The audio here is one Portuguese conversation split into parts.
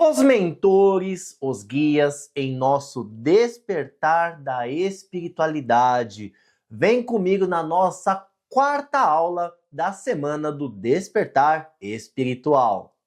Os mentores, os guias em nosso despertar da espiritualidade. Vem comigo na nossa quarta aula da semana do Despertar Espiritual.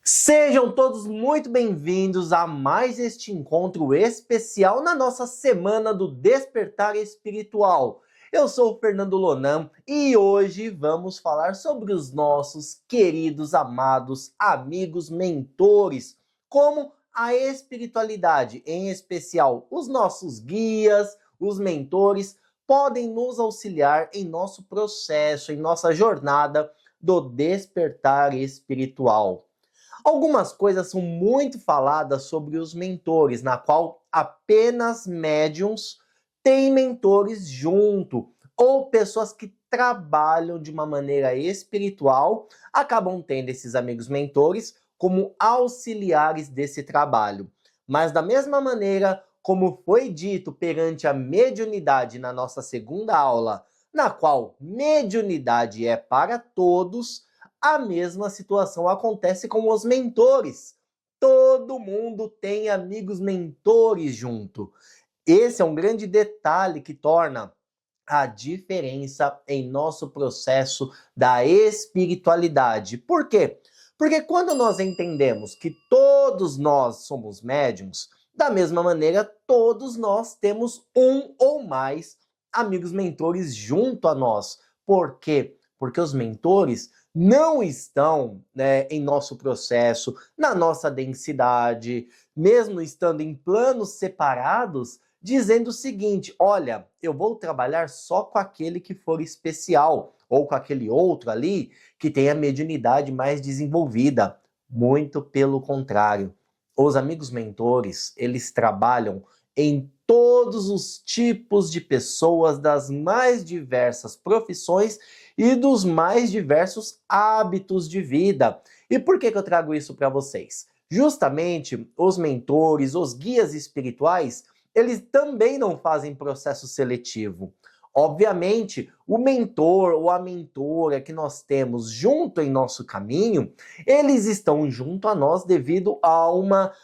Sejam todos muito bem-vindos a mais este encontro especial na nossa semana do Despertar Espiritual. Eu sou o Fernando Lonan e hoje vamos falar sobre os nossos queridos, amados amigos mentores, como a espiritualidade, em especial os nossos guias, os mentores, podem nos auxiliar em nosso processo, em nossa jornada do despertar espiritual. Algumas coisas são muito faladas sobre os mentores, na qual apenas médiums têm mentores junto, ou pessoas que trabalham de uma maneira espiritual acabam tendo esses amigos mentores como auxiliares desse trabalho. Mas da mesma maneira, como foi dito perante a mediunidade na nossa segunda aula, na qual mediunidade é para todos, a mesma situação acontece com os mentores. Todo mundo tem amigos mentores junto. Esse é um grande detalhe que torna a diferença em nosso processo da espiritualidade. Por quê? Porque quando nós entendemos que todos nós somos médiums, da mesma maneira, todos nós temos um ou mais amigos mentores junto a nós. Por quê? Porque os mentores não estão, em nosso processo, na nossa densidade, mesmo estando em planos separados, dizendo o seguinte: olha, eu vou trabalhar só com aquele que for especial, ou com aquele outro ali que tem a mediunidade mais desenvolvida. Muito pelo contrário. Os amigos mentores, eles trabalham em todos os tipos de pessoas, das mais diversas profissões e dos mais diversos hábitos de vida. E por que eu trago isso para vocês? Justamente os mentores, os guias espirituais, eles também não fazem processo seletivo. Obviamente, o mentor ou a mentora que nós temos junto em nosso caminho, eles estão junto a nós devido a uma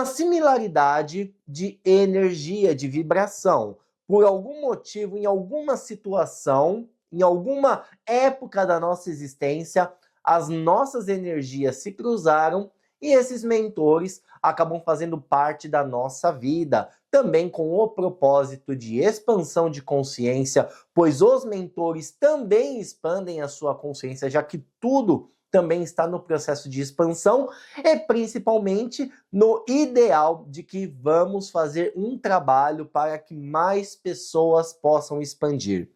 similaridade de energia, de vibração. Por algum motivo, em alguma situação, em alguma época da nossa existência, as nossas energias se cruzaram e esses mentores acabam fazendo parte da nossa vida, também com o propósito de expansão de consciência, pois os mentores também expandem a sua consciência, já que tudo também está no processo de expansão e principalmente no ideal de que vamos fazer um trabalho para que mais pessoas possam expandir.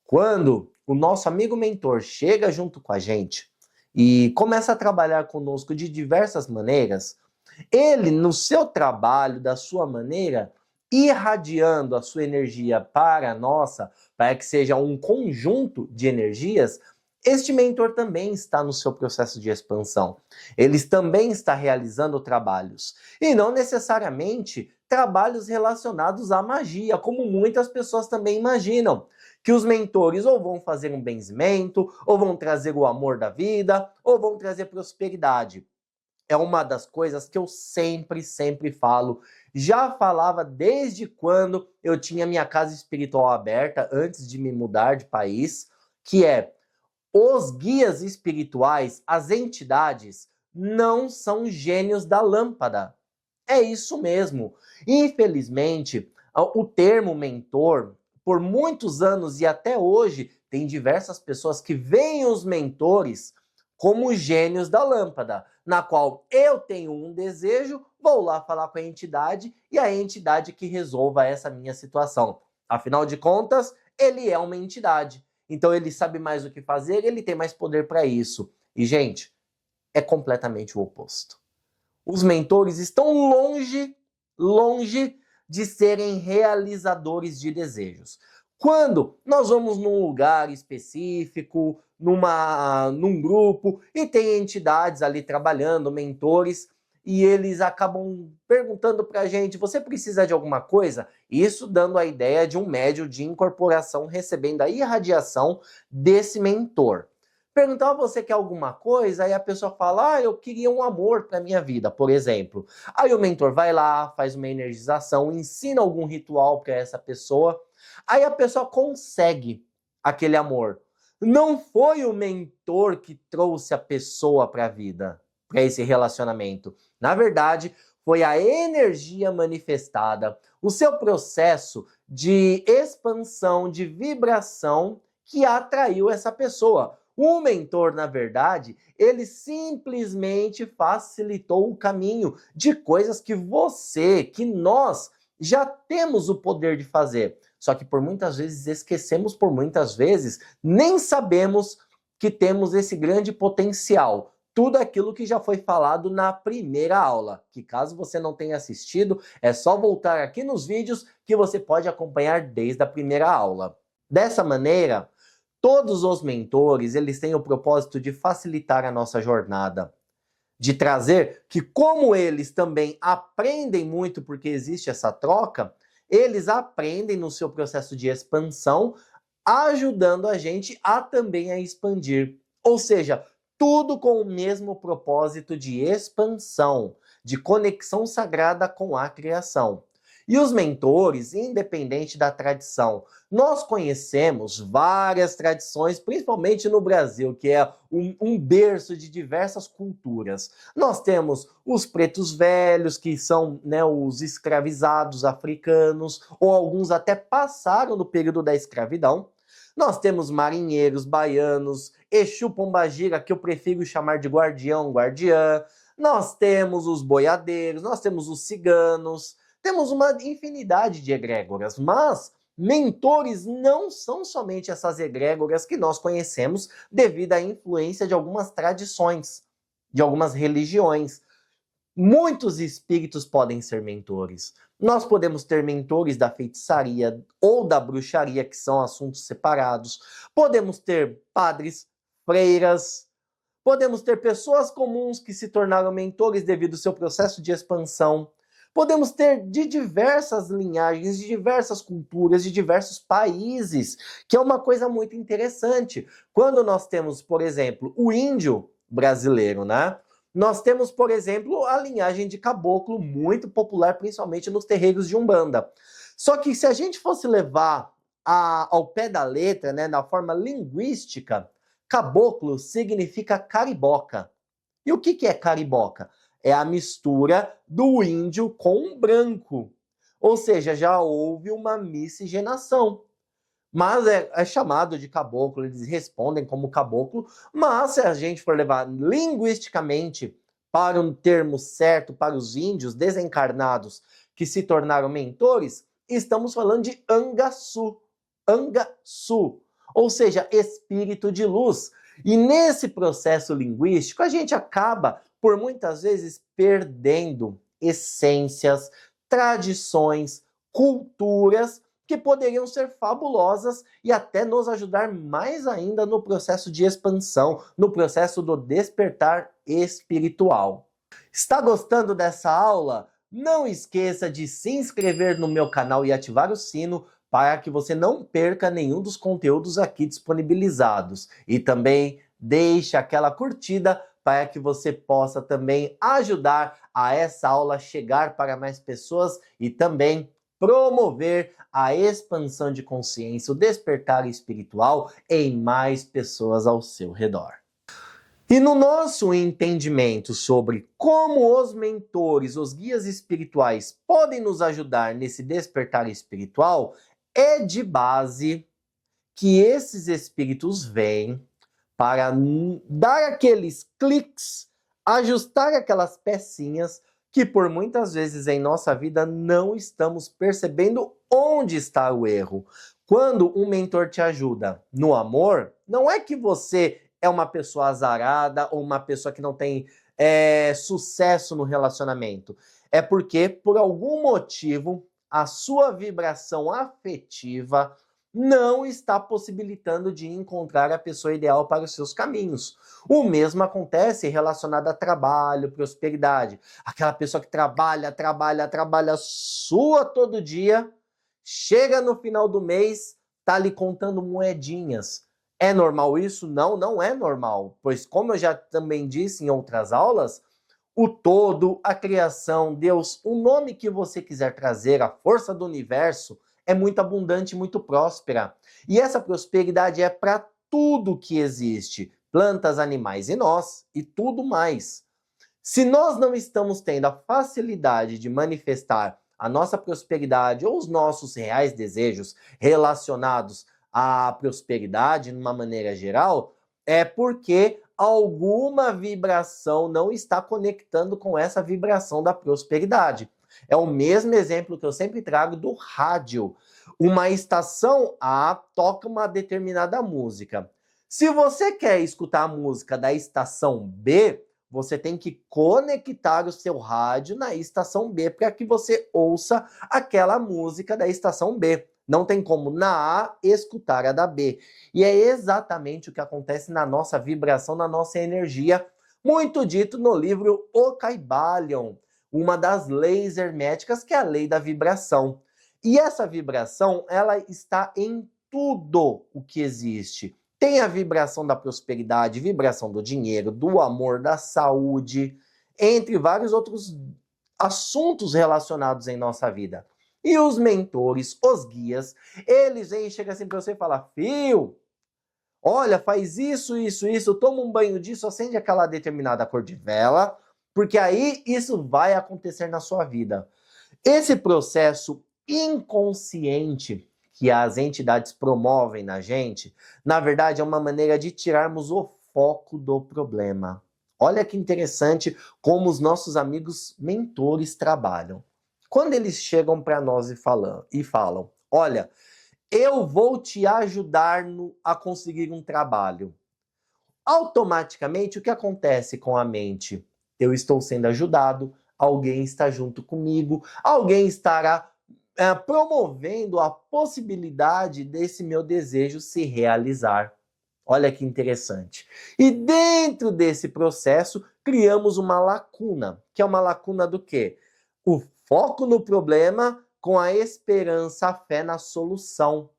Quando o nosso amigo mentor chega junto com a gente e começa a trabalhar conosco de diversas maneiras, ele, no seu trabalho, da sua maneira, irradiando a sua energia para a nossa, para que seja um conjunto de energias, este mentor também está no seu processo de expansão. Ele também está realizando trabalhos. E não necessariamente trabalhos relacionados à magia, como muitas pessoas também imaginam. Que os mentores ou vão fazer um benzimento, ou vão trazer o amor da vida, ou vão trazer prosperidade. É uma das coisas que eu sempre falo. Já falava desde quando eu tinha minha casa espiritual aberta, antes de me mudar de país, que é: os guias espirituais, as entidades, não são gênios da lâmpada. É isso mesmo. Infelizmente, o termo mentor, por muitos anos e até hoje, tem diversas pessoas que veem os mentores como gênios da lâmpada, na qual eu tenho um desejo, vou lá falar com a entidade e a entidade que resolva essa minha situação. Afinal de contas, ele é uma entidade. Então ele sabe mais o que fazer, ele tem mais poder para isso. E, gente, é completamente o oposto. Os mentores estão longe de serem realizadores de desejos. Quando nós vamos num lugar específico, num grupo, e tem entidades ali trabalhando, mentores, e eles acabam perguntando pra gente: você precisa de alguma coisa? Isso dando a ideia de um médium de incorporação recebendo a irradiação desse mentor. Perguntar a você quer alguma coisa, aí a pessoa fala, eu queria um amor para minha vida, por exemplo. Aí o mentor vai lá, faz uma energização, ensina algum ritual para essa pessoa, aí a pessoa consegue aquele amor. Não foi o mentor que trouxe a pessoa para a vida, para esse relacionamento. Na verdade, foi a energia manifestada, o seu processo de expansão, de vibração que atraiu essa pessoa. O mentor, na verdade, ele simplesmente facilitou o caminho de coisas que você, que nós já temos o poder de fazer. Só que por muitas vezes esquecemos, por muitas vezes nem sabemos que temos esse grande potencial. Tudo aquilo que já foi falado na primeira aula, que caso você não tenha assistido, é só voltar aqui nos vídeos que você pode acompanhar desde a primeira aula. Dessa maneira, todos os mentores, eles têm o propósito de facilitar a nossa jornada, de trazer que como eles também aprendem muito porque existe essa troca, eles aprendem no seu processo de expansão, ajudando a gente a também a expandir. Ou seja, tudo com o mesmo propósito de expansão, de conexão sagrada com a criação. E os mentores, independente da tradição, nós conhecemos várias tradições, principalmente no Brasil, que é um berço de diversas culturas. Nós temos os pretos velhos, que são, né, os escravizados africanos, ou alguns até passaram do período da escravidão. Nós temos marinheiros baianos, Exu Pombagira, que eu prefiro chamar de guardião, guardiã. Nós temos os boiadeiros, nós temos os ciganos. Temos uma infinidade de egrégoras, mas mentores não são somente essas egrégoras que nós conhecemos devido à influência de algumas tradições, de algumas religiões. Muitos espíritos podem ser mentores. Nós podemos ter mentores da feitiçaria ou da bruxaria, que são assuntos separados. Podemos ter padres, freiras. Podemos ter pessoas comuns que se tornaram mentores devido ao seu processo de expansão. Podemos ter de diversas linhagens, de diversas culturas, de diversos países, que é uma coisa muito interessante. Quando nós temos, por exemplo, o índio brasileiro, né? Nós temos, por exemplo, a linhagem de caboclo, muito popular, principalmente nos terreiros de Umbanda. Só que se a gente fosse levar ao pé da letra, né, na forma linguística, caboclo significa cariboca. E o que é cariboca? É a mistura do índio com o branco. Ou seja, já houve uma miscigenação. Mas é chamado de caboclo, eles respondem como caboclo, mas se a gente for levar linguisticamente para um termo certo para os índios desencarnados que se tornaram mentores, estamos falando de Angaçu. Angaçu, ou seja, espírito de luz. E nesse processo linguístico, a gente acaba, por muitas vezes, perdendo essências, tradições, culturas que poderiam ser fabulosas e até nos ajudar mais ainda no processo de expansão, no processo do despertar espiritual. Está gostando dessa aula? Não esqueça de se inscrever no meu canal e ativar o sino para que você não perca nenhum dos conteúdos aqui disponibilizados. E também deixe aquela curtida para que você possa também ajudar a essa aula chegar para mais pessoas e também promover a expansão de consciência, o despertar espiritual em mais pessoas ao seu redor. E no nosso entendimento sobre como os mentores, os guias espirituais podem nos ajudar nesse despertar espiritual, é de base que esses espíritos vêm para dar aqueles cliques, ajustar aquelas pecinhas que por muitas vezes em nossa vida não estamos percebendo onde está o erro. Quando um mentor te ajuda no amor, não é que você é uma pessoa azarada ou uma pessoa que não tem sucesso no relacionamento. É porque, por algum motivo, a sua vibração afetiva não está possibilitando de encontrar a pessoa ideal para os seus caminhos. O mesmo acontece relacionado a trabalho, prosperidade. Aquela pessoa que trabalha, sua todo dia, chega no final do mês, tá lhe contando moedinhas. É normal isso? Não, não é normal, pois como eu já também disse em outras aulas, o todo, a criação, Deus, o nome que você quiser trazer, a força do universo, é muito abundante e muito próspera. E essa prosperidade é para tudo que existe, plantas, animais e nós, e tudo mais. Se nós não estamos tendo a facilidade de manifestar a nossa prosperidade ou os nossos reais desejos relacionados à prosperidade, de uma maneira geral, é porque alguma vibração não está conectando com essa vibração da prosperidade. É o mesmo exemplo que eu sempre trago do rádio. Uma estação A toca uma determinada música. Se você quer escutar a música da estação B, você tem que conectar o seu rádio na estação B para que você ouça aquela música da estação B. Não tem como na A escutar a da B. E é exatamente o que acontece na nossa vibração, na nossa energia, muito dito no livro O Kybalion, uma das leis herméticas, que é a lei da vibração. E essa vibração, ela está em tudo o que existe. Tem a vibração da prosperidade, vibração do dinheiro, do amor, da saúde, entre vários outros assuntos relacionados em nossa vida. E os mentores, os guias, eles vêm e chegam assim para você e falam: Fio, olha, faz isso, isso, isso, toma um banho disso, acende aquela determinada cor de vela, porque aí isso vai acontecer na sua vida. Esse processo inconsciente que as entidades promovem na gente, na verdade é uma maneira de tirarmos o foco do problema. Olha que interessante como os nossos amigos mentores trabalham. Quando eles chegam para nós e falam, olha, eu vou te ajudar a conseguir um trabalho. Automaticamente, o que acontece com a mente? Eu estou sendo ajudado, alguém está junto comigo, alguém estará promovendo a possibilidade desse meu desejo se realizar. Olha que interessante. E dentro desse processo, criamos uma lacuna, que é uma lacuna do quê? O foco no problema com a esperança, a fé na solução.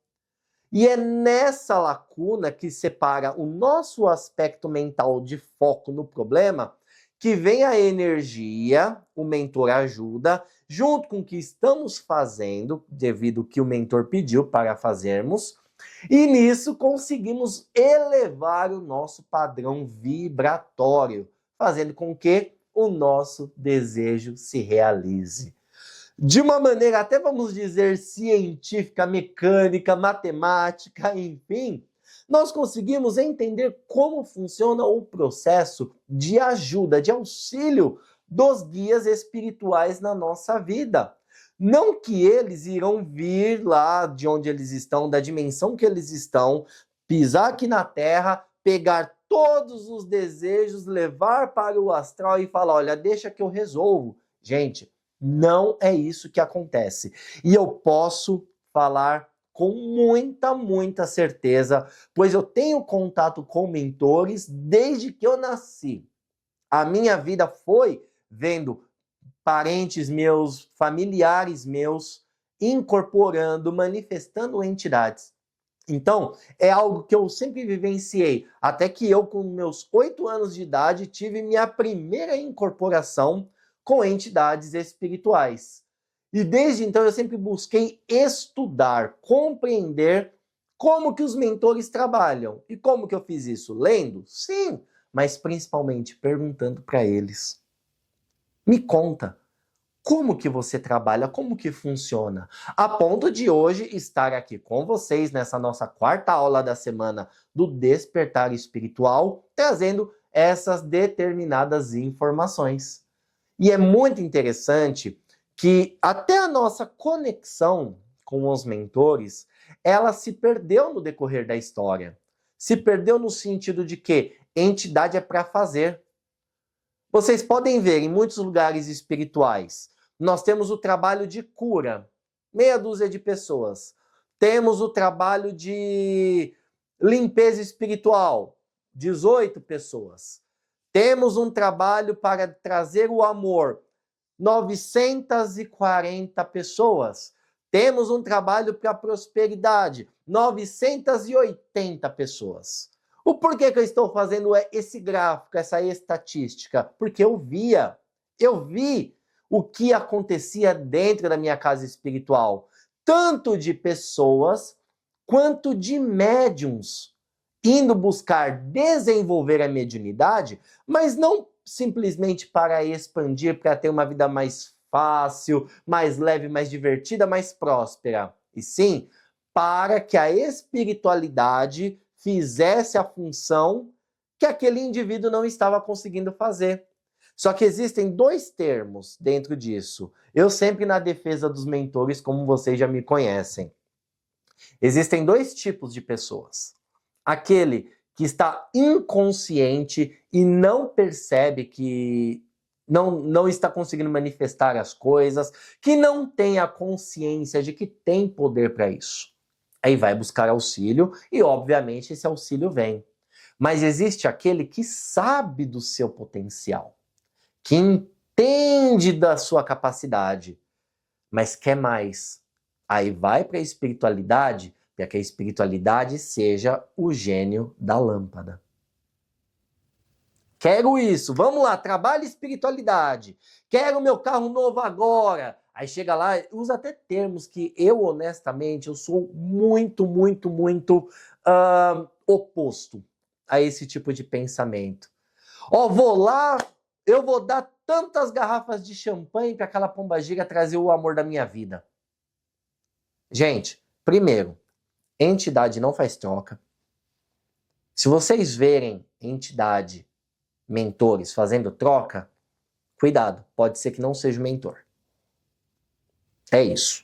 E é nessa lacuna que separa o nosso aspecto mental de foco no problema que vem a energia, o mentor ajuda, junto com o que estamos fazendo, devido ao que o mentor pediu para fazermos, e nisso conseguimos elevar o nosso padrão vibratório, fazendo com que o nosso desejo se realize. De uma maneira até, vamos dizer, científica, mecânica, matemática, enfim, nós conseguimos entender como funciona o processo de ajuda, de auxílio dos guias espirituais na nossa vida. Não que eles irão vir lá de onde eles estão, da dimensão que eles estão, pisar aqui na Terra, pegar todos os desejos, levar para o astral e falar, olha, deixa que eu resolvo. Gente, não é isso que acontece. E eu posso falar com muita certeza, pois eu tenho contato com mentores desde que eu nasci. A minha vida foi vendo parentes meus, familiares meus, incorporando, manifestando entidades. Então, é algo que eu sempre vivenciei, até que eu, com meus 8 anos de idade, tive minha primeira incorporação com entidades espirituais. E desde então eu sempre busquei estudar, compreender como que os mentores trabalham. E como que eu fiz isso? Lendo? Sim, mas principalmente perguntando para eles. Me conta, como que você trabalha, como que funciona? A ponto de hoje estar aqui com vocês nessa nossa quarta aula da semana do Despertar Espiritual, trazendo essas determinadas informações. E é muito interessante que até a nossa conexão com os mentores, ela se perdeu no decorrer da história. Se perdeu no sentido de que entidade é para fazer. Vocês podem ver em muitos lugares espirituais, nós temos o trabalho de cura, meia dúzia de pessoas. Temos o trabalho de limpeza espiritual, 18 pessoas. Temos um trabalho para trazer o amor, 940 pessoas. Temos um trabalho para a prosperidade, 980 pessoas. O porquê que eu estou fazendo esse gráfico, essa estatística? Porque eu vi o que acontecia dentro da minha casa espiritual, tanto de pessoas quanto de médiums, indo buscar desenvolver a mediunidade, mas não simplesmente para expandir, para ter uma vida mais fácil, mais leve, mais divertida, mais próspera, e sim para que a espiritualidade fizesse a função que aquele indivíduo não estava conseguindo fazer. Só que existem dois termos dentro disso. Eu sempre na defesa dos mentores, como vocês já me conhecem. Existem dois tipos de pessoas. Aquele que está inconsciente e não percebe que não está conseguindo manifestar as coisas, que não tem a consciência de que tem poder para isso. Aí vai buscar auxílio e, obviamente, esse auxílio vem. Mas existe aquele que sabe do seu potencial, que entende da sua capacidade, mas quer mais. Aí vai para a espiritualidade, para que a espiritualidade seja o gênio da lâmpada. Quero isso, vamos lá, trabalho espiritualidade. Quero meu carro novo agora. Aí chega lá, usa até termos que eu, honestamente, eu sou muito oposto a esse tipo de pensamento. Ó, vou lá, eu vou dar tantas garrafas de champanhe para aquela pombagira trazer o amor da minha vida. Gente, primeiro, entidade não faz troca. Se vocês verem entidade, mentores fazendo troca, cuidado, pode ser que não seja o mentor. É isso.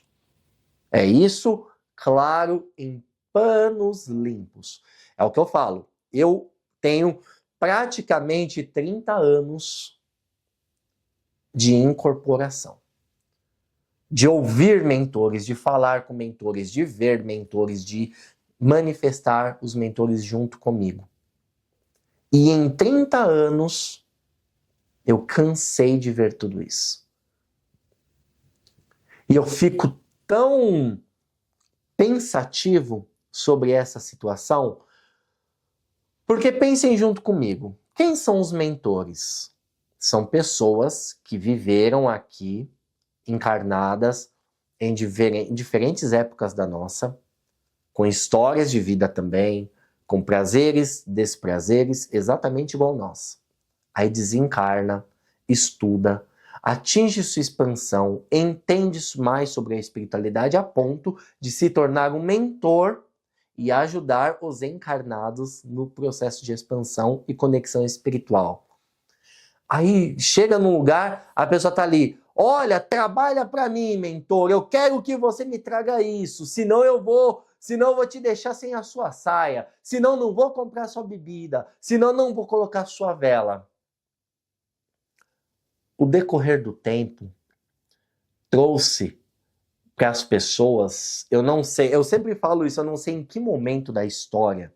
É isso, claro, em panos limpos. É o que eu falo. Eu tenho praticamente 30 anos de incorporação. De ouvir mentores, de falar com mentores, de ver mentores, de manifestar os mentores junto comigo. E em 30 anos, eu cansei de ver tudo isso. E eu fico tão pensativo sobre essa situação, porque pensem junto comigo. Quem são os mentores? São pessoas que viveram aqui, encarnadas, em diferentes épocas da nossa, com histórias de vida também, com prazeres, desprazeres, exatamente igual nós. Aí desencarna, estuda, atinge sua expansão, entende mais sobre a espiritualidade a ponto de se tornar um mentor e ajudar os encarnados no processo de expansão e conexão espiritual. Aí chega num lugar, a pessoa tá ali, olha, trabalha para mim, mentor, eu quero que você me traga isso, senão eu vou te deixar sem a sua saia, senão não vou comprar sua bebida, senão não vou colocar sua vela. O decorrer do tempo trouxe para as pessoas, eu não sei, eu sempre falo isso, eu não sei em que momento da história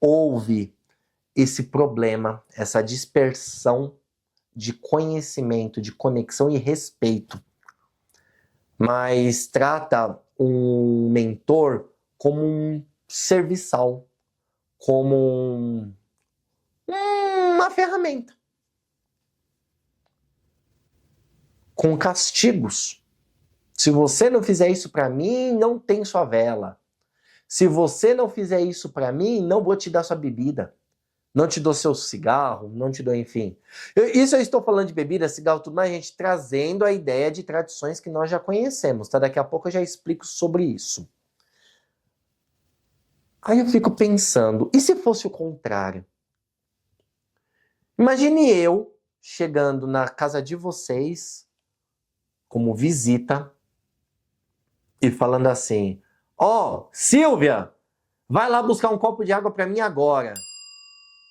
houve esse problema, essa dispersão de conhecimento, de conexão e respeito. Mas trata um mentor como um serviçal, como uma ferramenta. Com castigos. Se você não fizer isso para mim, não tem sua vela. Se você não fizer isso para mim, não vou te dar sua bebida. Não te dou seu cigarro, não te dou, enfim. Isso eu estou falando de bebida, cigarro, tudo mais, gente, trazendo a ideia de tradições que nós já conhecemos, tá? Daqui a pouco eu já explico sobre isso. Aí eu fico pensando, e se fosse o contrário? Imagine eu chegando na casa de vocês, como visita, e falando assim, ó, Silvia, vai lá buscar um copo de água para mim agora.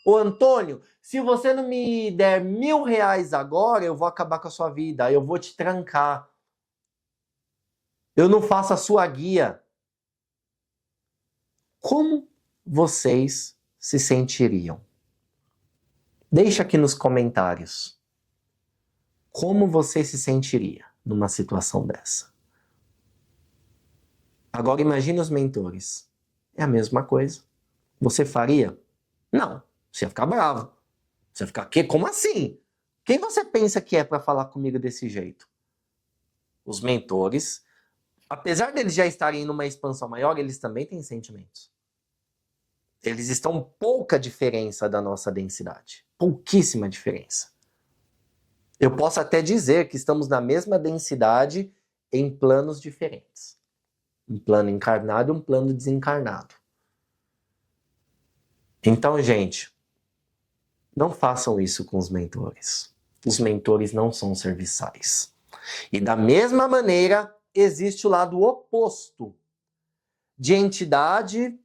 Ô Antônio, se você não me der R$1.000 agora, eu vou acabar com a sua vida, eu vou te trancar. Eu não faço a sua guia. Como vocês se sentiriam? Deixa aqui nos comentários. Como você se sentiria numa situação dessa? Agora imagine os mentores. É a mesma coisa. Você faria? Não. Você ia ficar bravo. Você ia ficar, quê? Como assim? Quem você pensa que é para falar comigo desse jeito? Os mentores, apesar deles já estarem numa expansão maior, eles também têm sentimentos. Eles estão pouca diferença da nossa densidade. Pouquíssima diferença. Eu posso até dizer que estamos na mesma densidade em planos diferentes. Um plano encarnado e um plano desencarnado. Então, gente, não façam isso com os mentores. Os mentores não são serviçais. E da mesma maneira, existe o lado oposto de entidade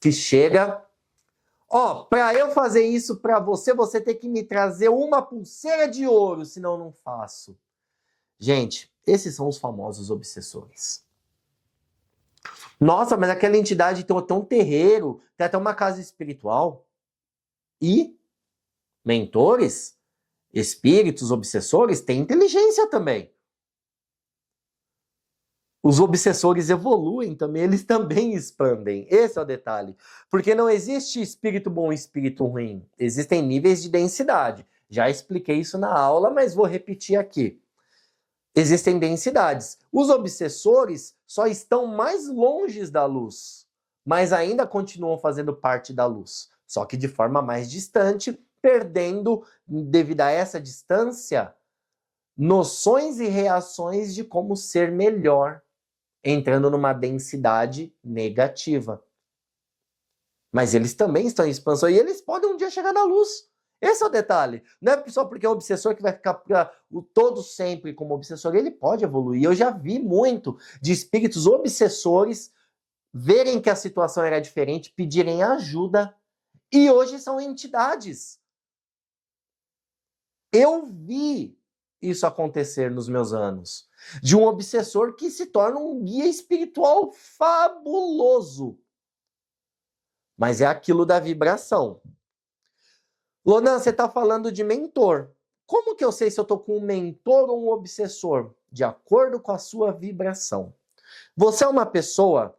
que chega, para eu fazer isso para você, você tem que me trazer uma pulseira de ouro, senão eu não faço. Gente, esses são os famosos obsessores. Nossa, mas aquela entidade tem até um terreiro, tem até uma casa espiritual. E mentores, espíritos, obsessores, têm inteligência também. Os obsessores evoluem também, eles também expandem. Esse é o detalhe. Porque não existe espírito bom e espírito ruim. Existem níveis de densidade. Já expliquei isso na aula, mas vou repetir aqui. Existem densidades. Os obsessores só estão mais longe da luz, mas ainda continuam fazendo parte da luz. Só que de forma mais distante, perdendo, devido a essa distância, noções e reações de como ser melhor, entrando numa densidade negativa. Mas eles também estão em expansão e eles podem um dia chegar na luz. Esse é o detalhe. Não é só porque é um obsessor que vai ficar todo sempre como obsessor. Ele pode evoluir. Eu já vi muito de espíritos obsessores verem que a situação era diferente, pedirem ajuda. E hoje são entidades. Eu vi isso acontecer nos meus anos. De um obsessor que se torna um guia espiritual fabuloso. Mas é aquilo da vibração. Lonan, você está falando de mentor. Como que eu sei se eu estou com um mentor ou um obsessor? De acordo com a sua vibração. Você é uma pessoa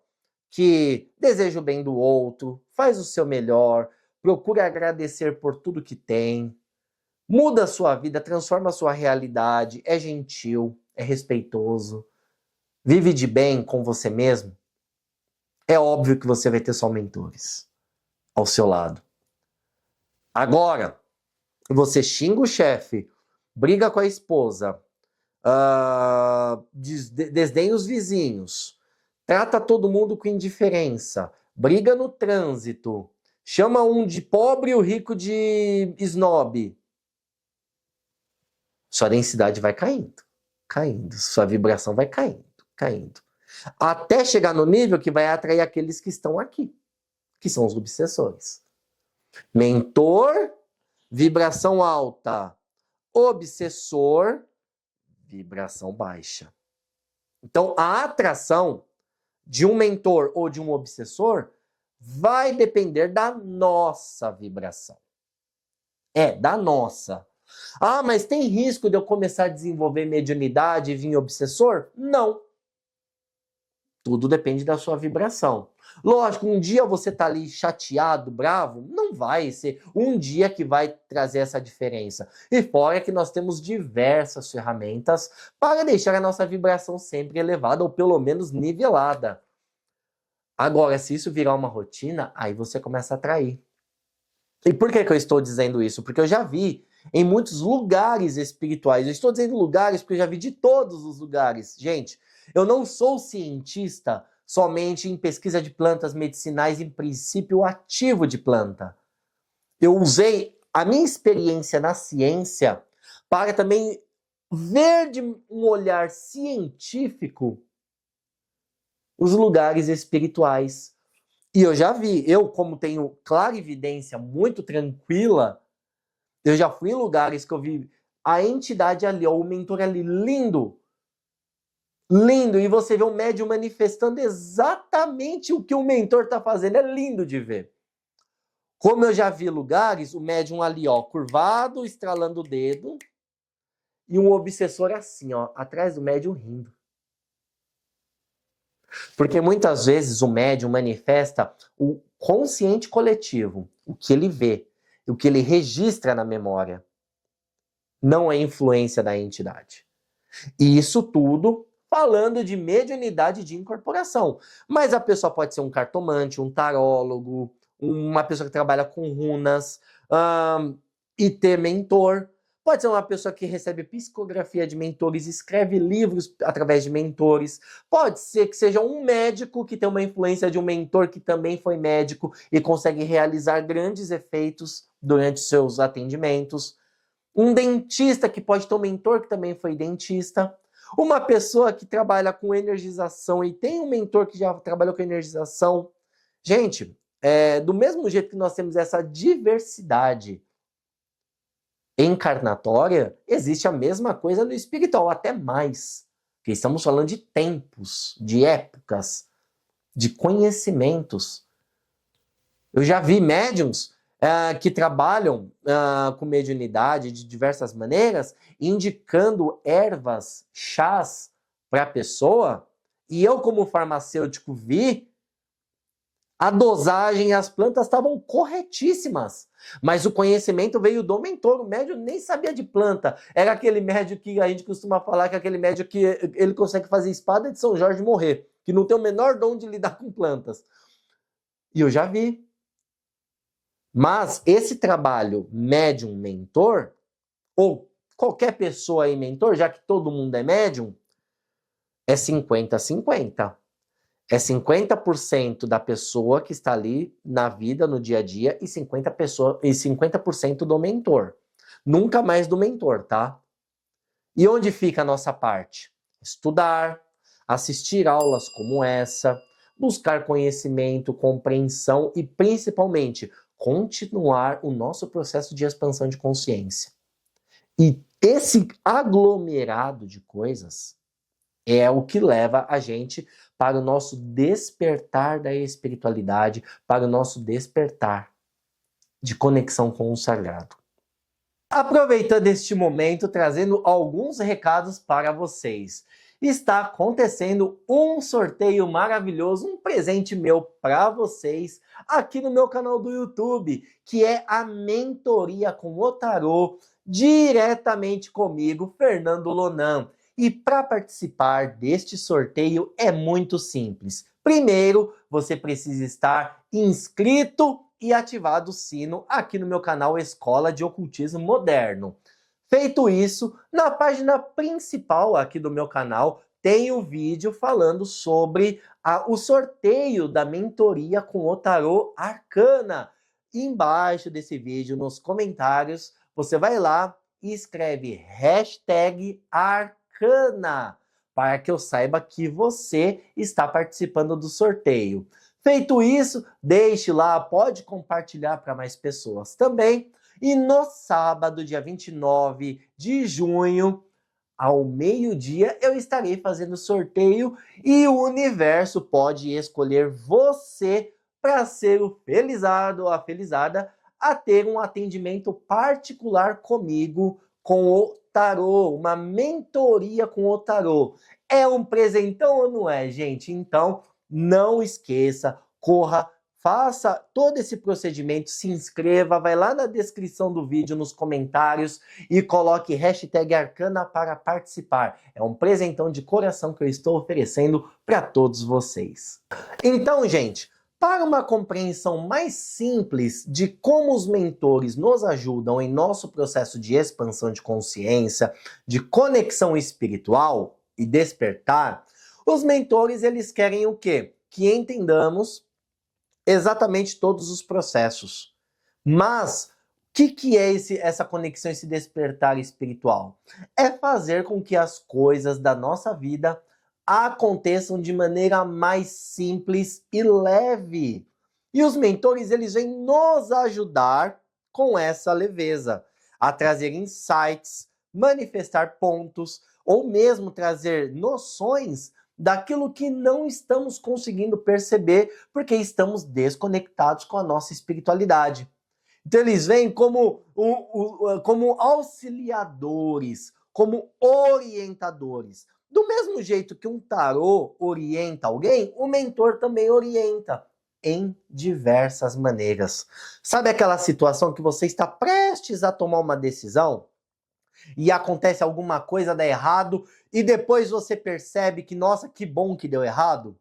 que deseja o bem do outro, faz o seu melhor, procura agradecer por tudo que tem, muda a sua vida, transforma a sua realidade, é gentil, é respeitoso, vive de bem com você mesmo. É óbvio que você vai ter só mentores ao seu lado. Agora, você xinga o chefe, briga com a esposa, desdenha os vizinhos, trata todo mundo com indiferença, briga no trânsito, chama um de pobre e o rico de snob. Sua densidade vai caindo, caindo, sua vibração vai caindo, caindo. Até chegar no nível que vai atrair aqueles que estão aqui, que são os obsessores. Mentor, vibração alta. Obsessor, vibração baixa. Então, a atração de um mentor ou de um obsessor vai depender da nossa vibração. Da nossa. Ah, mas tem risco de eu começar a desenvolver mediunidade e vir obsessor? Não. Tudo depende da sua vibração. Lógico, um dia você tá ali chateado, bravo, não vai ser um dia que vai trazer essa diferença. E fora que nós temos diversas ferramentas para deixar a nossa vibração sempre elevada ou pelo menos nivelada. Agora, se isso virar uma rotina, aí você começa a atrair. E por que eu estou dizendo isso? Porque eu já vi em muitos lugares espirituais. Eu estou dizendo lugares porque eu já vi de todos os lugares. Gente, eu não sou cientista somente em pesquisa de plantas medicinais em princípio ativo de planta. Eu usei a minha experiência na ciência para também ver de um olhar científico os lugares espirituais. E eu já vi, eu como tenho clarividência muito tranquila, eu já fui em lugares que eu vi a entidade ali, o mentor ali, lindo. Lindo. E você vê o médium manifestando exatamente o que o mentor está fazendo. É lindo de ver. Como eu já vi lugares, o médium ali, curvado, estralando o dedo. E um obsessor assim, atrás do médium rindo. Porque muitas vezes o médium manifesta o consciente coletivo, o que ele vê, o que ele registra na memória, não é influência da entidade. E isso tudo falando de mediunidade de incorporação. Mas a pessoa pode ser um cartomante, um tarólogo, uma pessoa que trabalha com runas, e ter mentor. Pode ser uma pessoa que recebe psicografia de mentores, escreve livros através de mentores. Pode ser que seja um médico que tem uma influência de um mentor que também foi médico e consegue realizar grandes efeitos durante seus atendimentos. Um dentista que pode ter um mentor que também foi dentista. Uma pessoa que trabalha com energização e tem um mentor que já trabalhou com energização. Gente, do mesmo jeito que nós temos essa diversidade encarnatória, existe a mesma coisa no espiritual, até mais. Porque estamos falando de tempos, de épocas, de conhecimentos. Eu já vi médiums que trabalham com mediunidade de diversas maneiras, indicando ervas, chás para a pessoa, e eu, como farmacêutico, vi a dosagem e as plantas estavam corretíssimas, mas o conhecimento veio do mentor. O médium nem sabia de planta. Era aquele médium que a gente costuma falar que é aquele médium que ele consegue fazer espada de São Jorge morrer, que não tem o menor dom de lidar com plantas. E eu já vi. Mas esse trabalho médium-mentor, ou qualquer pessoa aí mentor, já que todo mundo é médium, é 50-50. É 50% da pessoa que está ali na vida, no dia a dia, e 50% do mentor. Nunca mais do mentor, tá? E onde fica a nossa parte? Estudar, assistir aulas como essa, buscar conhecimento, compreensão e, principalmente, continuar o nosso processo de expansão de consciência. E esse aglomerado de coisas é o que leva a gente para o nosso despertar da espiritualidade, para o nosso despertar de conexão com o sagrado. Aproveitando este momento, trazendo alguns recados para vocês. Está acontecendo um sorteio maravilhoso, um presente meu para vocês aqui no meu canal do YouTube, que é a mentoria com o tarô, diretamente comigo, Fernando Lonan. E para participar deste sorteio é muito simples. Primeiro, você precisa estar inscrito e ativado o sino aqui no meu canal Escola de Ocultismo Moderno. Feito isso, na página principal aqui do meu canal tem um vídeo falando sobre o sorteio da mentoria com o tarô Arcana. Embaixo desse vídeo, nos comentários, você vai lá e escreve #Arcana para que eu saiba que você está participando do sorteio. Feito isso, deixe lá, pode compartilhar para mais pessoas também. E no sábado, dia 29 de junho, ao meio-dia, eu estarei fazendo sorteio e o universo pode escolher você para ser o felizardo ou a felizada a ter um atendimento particular comigo com o tarô, uma mentoria com o tarô. É um presentão ou não é, gente? Então, não esqueça, corra, faça todo esse procedimento, se inscreva, vai lá na descrição do vídeo, nos comentários e coloque #Arcana para participar. É um presentão de coração que eu estou oferecendo para todos vocês. Então, gente, para uma compreensão mais simples de como os mentores nos ajudam em nosso processo de expansão de consciência, de conexão espiritual e despertar, os mentores, eles querem o quê? Que entendamos exatamente todos os processos. Mas o que é essa conexão, esse despertar espiritual? É fazer com que as coisas da nossa vida aconteçam de maneira mais simples e leve. E os mentores, eles vêm nos ajudar com essa leveza, a trazer insights, manifestar pontos, ou mesmo trazer noções daquilo que não estamos conseguindo perceber porque estamos desconectados com a nossa espiritualidade. Então eles vêm como auxiliadores, como orientadores. Do mesmo jeito que um tarô orienta alguém, o mentor também orienta em diversas maneiras. Sabe aquela situação que você está prestes a tomar uma decisão e acontece alguma coisa, dá errado, e depois você percebe que, nossa, que bom que deu errado?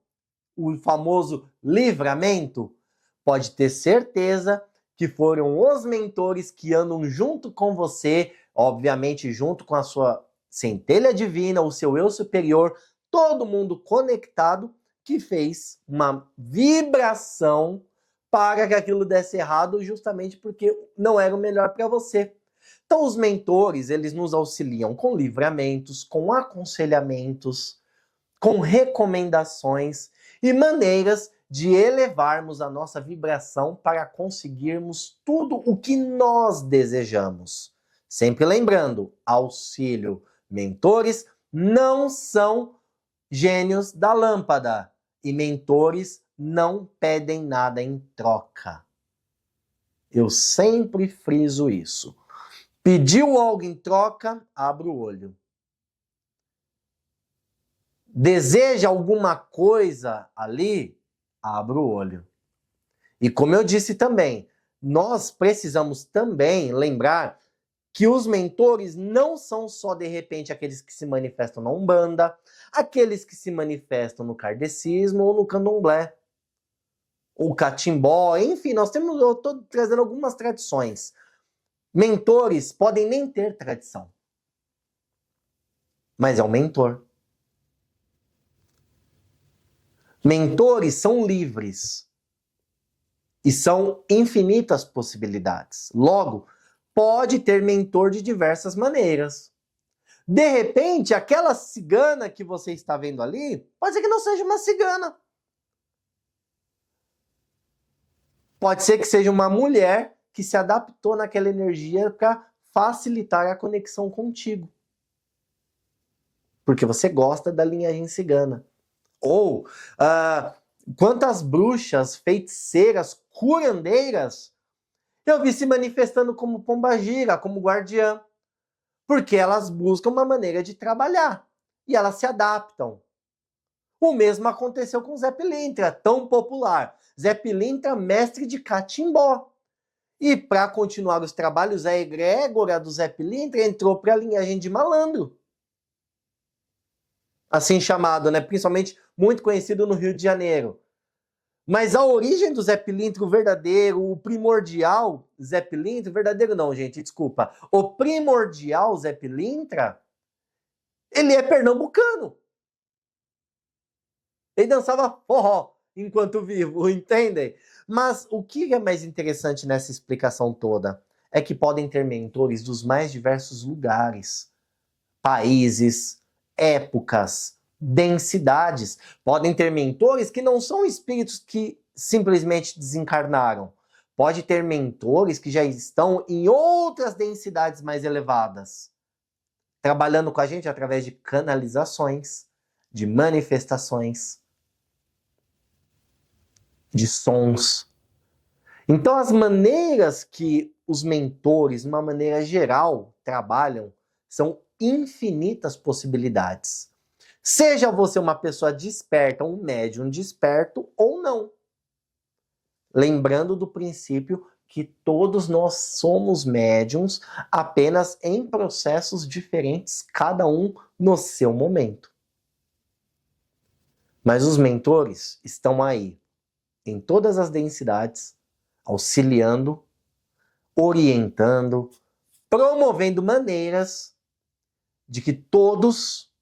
O famoso livramento? Pode ter certeza que foram os mentores que andam junto com você, obviamente junto com a sua centelha divina, o seu eu superior, todo mundo conectado, que fez uma vibração para que aquilo desse errado, justamente porque não era o melhor para você. Então os mentores, eles nos auxiliam com livramentos, com aconselhamentos, com recomendações e maneiras de elevarmos a nossa vibração para conseguirmos tudo o que nós desejamos. Sempre lembrando, auxílio, mentores não são gênios da lâmpada e mentores não pedem nada em troca. Eu sempre friso isso. Pediu algo em troca, abra o olho. Deseja alguma coisa ali, abra o olho. E como eu disse também, nós precisamos também lembrar que os mentores não são só, de repente, aqueles que se manifestam na Umbanda, aqueles que se manifestam no kardecismo ou no candomblé, ou catimbó, enfim, eu estou trazendo algumas tradições. Mentores podem nem ter tradição, mas é um mentor. Mentores são livres e são infinitas possibilidades. Logo, pode ter mentor de diversas maneiras. De repente, aquela cigana que você está vendo ali, pode ser que não seja uma cigana. Pode ser que seja uma mulher que se adaptou naquela energia para facilitar a conexão contigo. Porque você gosta da linhagem cigana. Ou quantas bruxas, feiticeiras, curandeiras eu vi se manifestando como pombagira, como guardiã. Porque elas buscam uma maneira de trabalhar e elas se adaptam. O mesmo aconteceu com Zé Pilintra, tão popular. Zé Pilintra, mestre de catimbó. E para continuar os trabalhos, a egrégora do Zé Pilintra entrou para a linhagem de malandro. Assim chamado, né? Principalmente muito conhecido no Rio de Janeiro. Mas a origem do Zé Pilintra, o verdadeiro, o primordial Zé Pilintra, verdadeiro não, gente, desculpa. O primordial Zé Pilintra, ele é pernambucano. Ele dançava forró enquanto vivo, entendem? Mas o que é mais interessante nessa explicação toda é que podem ter mentores dos mais diversos lugares, países, épocas, densidades. Podem ter mentores que não são espíritos que simplesmente desencarnaram. Pode ter mentores que já estão em outras densidades mais elevadas, trabalhando com a gente através de canalizações, de manifestações, de sons. Então, as maneiras que os mentores, de uma maneira geral, trabalham são infinitas possibilidades. Seja você uma pessoa desperta, um médium desperto ou não. Lembrando do princípio que todos nós somos médiums, apenas em processos diferentes, cada um no seu momento. Mas os mentores estão aí, em todas as densidades, auxiliando, orientando, promovendo maneiras de que todos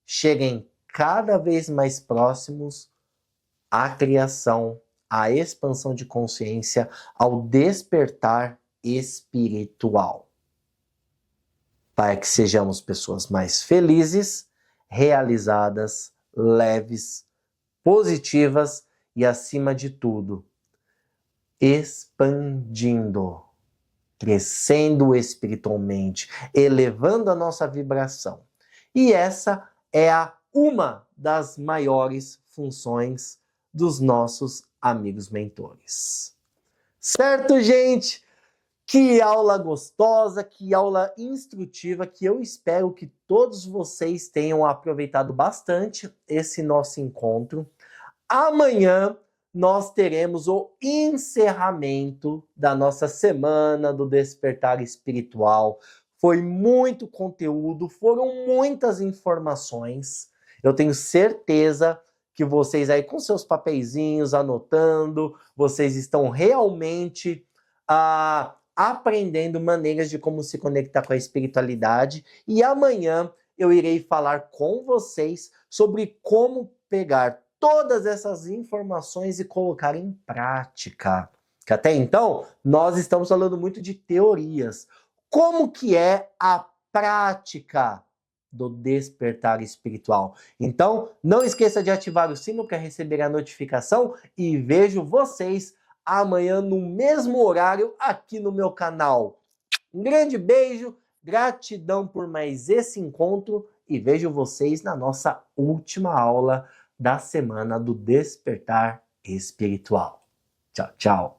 cheguem cada vez mais próximos à criação, à expansão de consciência, ao despertar espiritual. Para que sejamos pessoas mais felizes, realizadas, leves, positivas e, acima de tudo, expandindo, crescendo espiritualmente, elevando a nossa vibração. E essa é uma das maiores funções dos nossos amigos mentores. Certo, gente? Que aula gostosa, que aula instrutiva, que eu espero que todos vocês tenham aproveitado bastante esse nosso encontro. Amanhã nós teremos o encerramento da nossa semana do Despertar Espiritual. Foi muito conteúdo, foram muitas informações. Eu tenho certeza que vocês aí com seus papeizinhos anotando, vocês estão realmente aprendendo maneiras de como se conectar com a espiritualidade. E amanhã eu irei falar com vocês sobre como pegar todas essas informações e colocar em prática. Que até então, nós estamos falando muito de teorias. Como que é a prática do despertar espiritual? Então, não esqueça de ativar o sino para receber a notificação e vejo vocês amanhã no mesmo horário aqui no meu canal. Um grande beijo, gratidão por mais esse encontro e vejo vocês na nossa última aula da semana do Despertar Espiritual. Tchau, tchau.